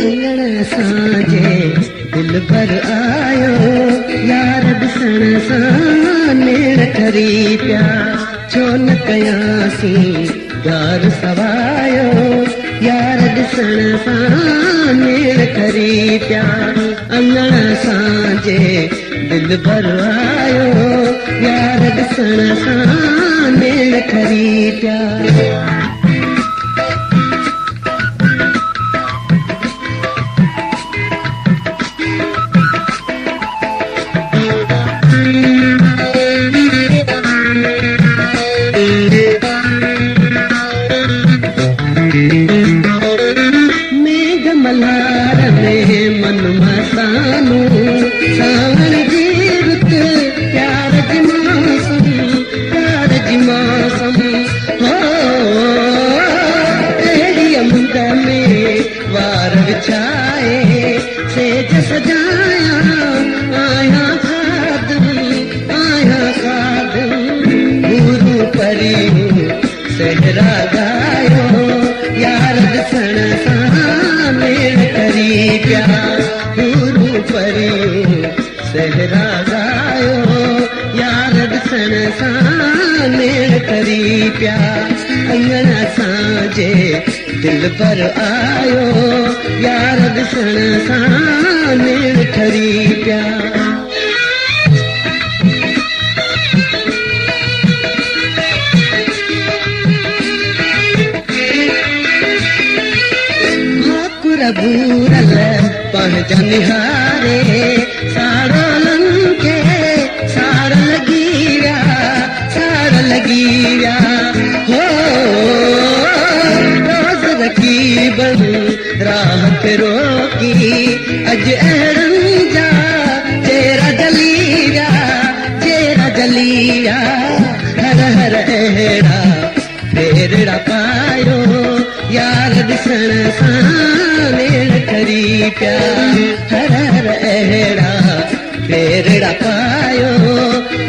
अंगण असांजे दिल भर आयो यार ॾिसण सां नेड़ ठरी पिया छो न कयासीं गार सवायो यार ॾिसण सां नेड़ ठरी पिया अंगण असांजे दिल भर आयो यार ॾिसण सां नेड़ ठरी पिया मेघ मल्हार में मन मसानो सावण जी रुत प्यार जी मौसम हो अहिड़ीअ मुंद में वार विछाए सेज सजाया आया खाद गुरु परियूं सहरा गायो यार ॾिसण सां मेड़ ठरी पिया गुरु परियूं सहरा गायो यार ॾिसण सां मेड़ ठरी पिया अंगण असांजे दिल पर आयो यार ॾिसण सां मेड़ ठरी पिया बूरल पंहिंजा निहारे साड़ोलनि खे साड़ लॻी विया हो रोज़ रकीबन राह ते रोकी अॼु अहिड़नि जा चेरा जली विया हर हर अहिड़ा फेरड़ा पायो यार ॾिसण सां नेड़ ठरी पिया हर हर अहिड़ा फेरड़ा पायो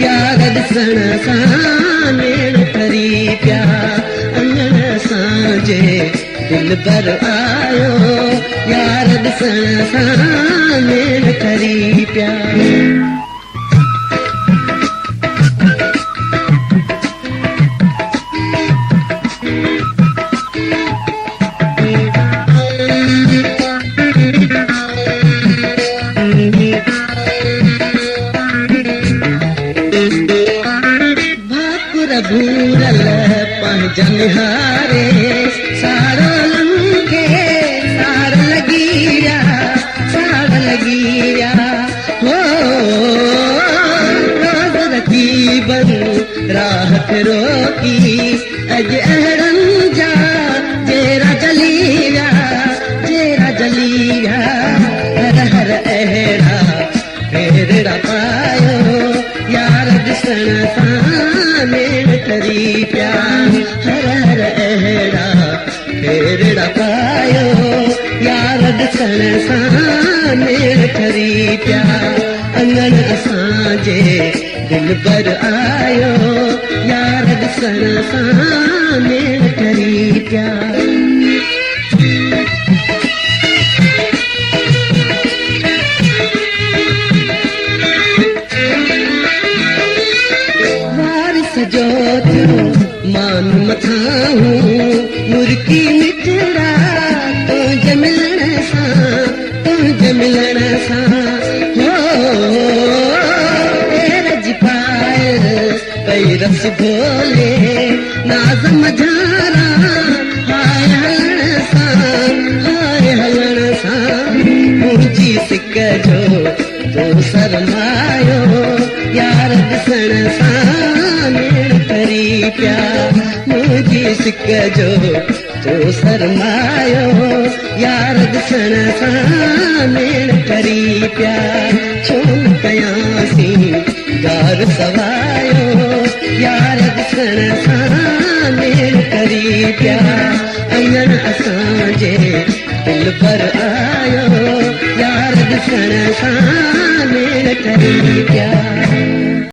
यार ॾिसण सां नेड़ ठरी पिया अंगण असांजे दिल भर आयो यार ॾिसण सां नेड़ ठरी पिया भूरल पंहिंजा निहारे साड़ोलनि खे साड़ लॻी विया हो रोज़ रकीबन राह ते रोकी अॼु अहिड़नि जा चेरा जली विया हर हर अहिड़ा फेरड़ा पायो यार ॾिसण सां मेड़ ठरी पिया हर हर अहिड़ा फेरड़ा पायो यार ॾिसण सां मेड़ ठरी पिया अंगण असांजे दिल भर आयो यार ॾिसण सां मेड़ ठरी पिया जो थियो मान मथां मुर्की मिठड़ा तुंहिंजे मिलण सां हो रज पायल पई रस भोले नाज़ मझारा हाय हलण सां मुंहिंजी सिक जो तो सरमायो यार ॾिसण सां नेड़ ठरी पिया मुंहिंजी सिक जो तो सरमायो यार ॾिसण सां नेड़ ठरी पिया छो न कयासीं गार सवायो यार ॾिसण सां नेड़ ठरी पिया अंगण असांजे दिल भर आयो यार ॾिसण सां नेड़ ठरी पिया